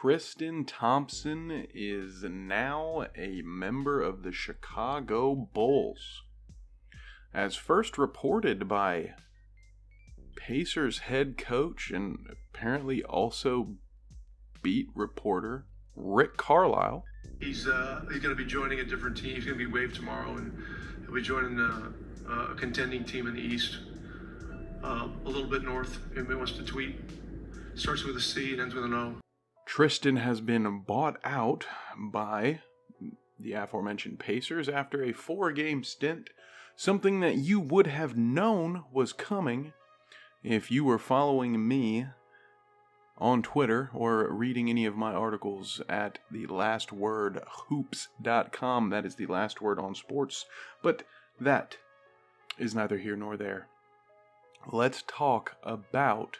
Tristan Thompson is now a member of the Chicago Bulls. As first reported by Pacers head coach and apparently also beat reporter Rick Carlisle. He's going to be joining a different team. He's going to be waived tomorrow, and he'll be joining a contending team in the East, a little bit north. Anybody wants to tweet? Starts with a C and ends with an O. Tristan has been bought out by the aforementioned Pacers after a 4-game stint, something that you would have known was coming if you were following me on Twitter or reading any of my articles at thelastwordhoops.com. That is the last word on sports, but that is neither here nor there. Let's talk about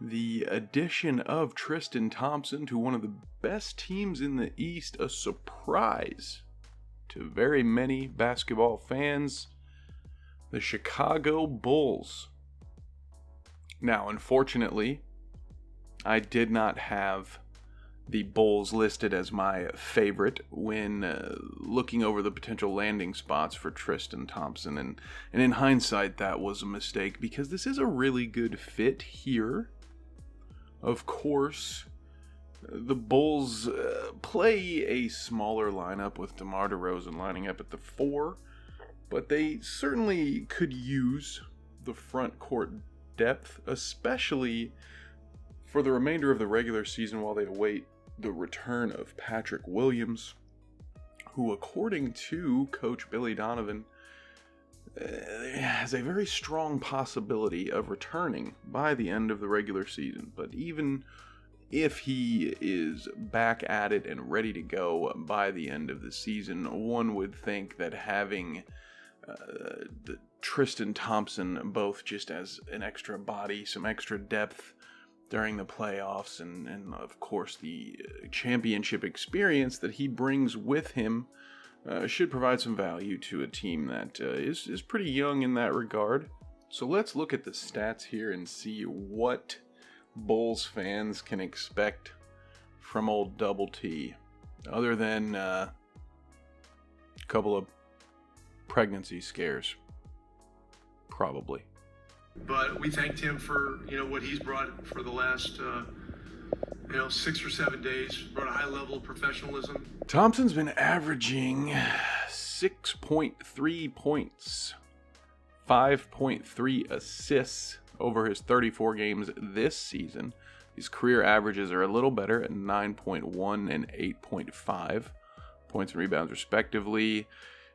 the addition of Tristan Thompson to one of the best teams in the East, a surprise to very many basketball fans, the Chicago Bulls. Now, unfortunately, I did not have the Bulls listed as my favorite when looking over the potential landing spots for Tristan Thompson, and in hindsight, that was a mistake because this is a really good fit here. Of course, the Bulls play a smaller lineup with DeMar DeRozan lining up at the 4, but they certainly could use the front court depth, especially for the remainder of the regular season while they await the return of Patrick Williams, who, according to Coach Billy Donovan, has a very strong possibility of returning by the end of the regular season. But even if he is back at it and ready to go by the end of the season, one would think that having the Tristan Thompson both just as an extra body, some extra depth during the playoffs, and of course the championship experience that he brings with him should provide some value to a team that is pretty young in that regard. So let's look at the stats here and see what Bulls fans can expect from old Double T, other than a couple of pregnancy scares, probably. But we thanked him for what he's brought for the last 6 or 7 days. Brought a high level of professionalism. Thompson's been averaging 6.3 points, 5.3 assists over his 34 games this season. His career averages are a little better at 9.1 and 8.5 points and rebounds respectively.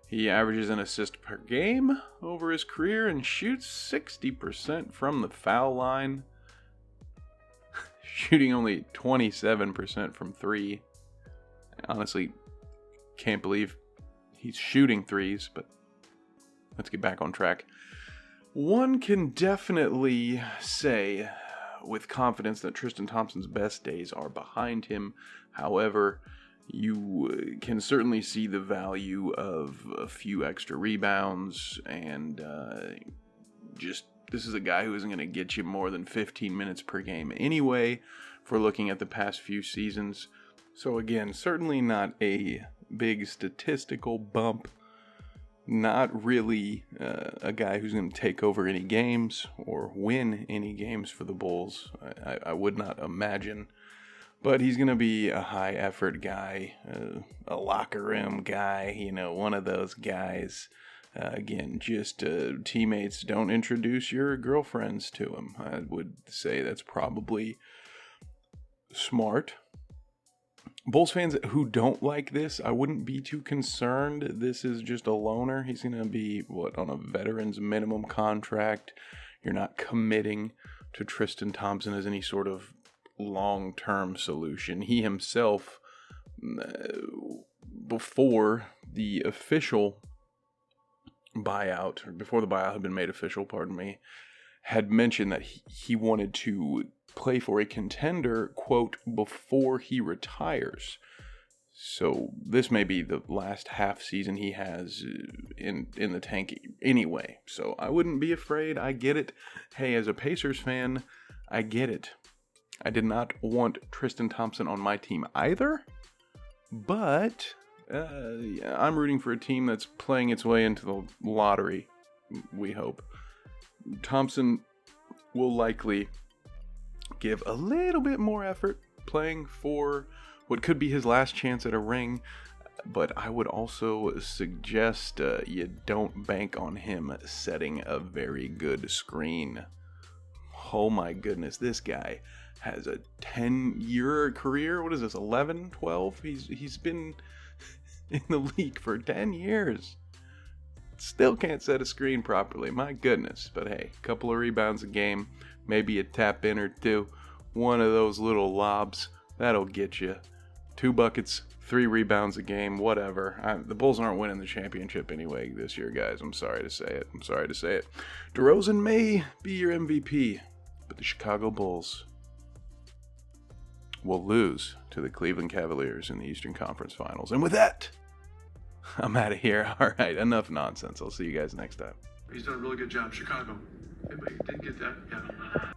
He averages an assist per game over his career and shoots 60% from the foul line, shooting only 27% from 3. I honestly can't believe he's shooting threes, but let's get back on track. One can definitely say with confidence that Tristan Thompson's best days are behind him. However, you can certainly see the value of a few extra rebounds, and this is a guy who isn't going to get you more than 15 minutes per game anyway, for looking at the past few seasons. So again, certainly not a big statistical bump, not really a guy who's going to take over any games or win any games for the Bulls. I would not imagine. But he's going to be a high-effort guy, a locker room guy, one of those guys. Again, just teammates don't introduce your girlfriends to him. I would say that's probably smart. Bulls fans who don't like this, I wouldn't be too concerned. This is just a loaner. He's going to be, on a veteran's minimum contract. You're not committing to Tristan Thompson as any sort of long-term solution. He himself, before the official buyout, or before the buyout had been made official, had mentioned that he wanted to play for a contender, quote, before he retires. So this may be the last half season he has in the tank anyway. So I wouldn't be afraid. I get it. Hey, as a Pacers fan, I get it. I did not want Tristan Thompson on my team either, but I'm rooting for a team that's playing its way into the lottery, we hope. Thompson will likely give a little bit more effort playing for what could be his last chance at a ring, but I would also suggest you don't bank on him setting a very good screen. Oh my goodness, this guy has a 10-year career. What is this, 11, 12? He's been in the league for 10 years. Still can't set a screen properly, my goodness. But hey, a couple of rebounds a game, maybe a tap in or two, one of those little lobs, that'll get you 2 buckets, 3 rebounds a game, whatever. The Bulls aren't winning the championship anyway this year, guys. I'm sorry to say it. DeRozan may be your MVP, but the Chicago Bulls will lose to the Cleveland Cavaliers in the Eastern Conference Finals. And with that, I'm out of here. All right, enough nonsense. I'll see you guys next time. He's done a really good job. Chicago. Anybody didn't get that? Yeah.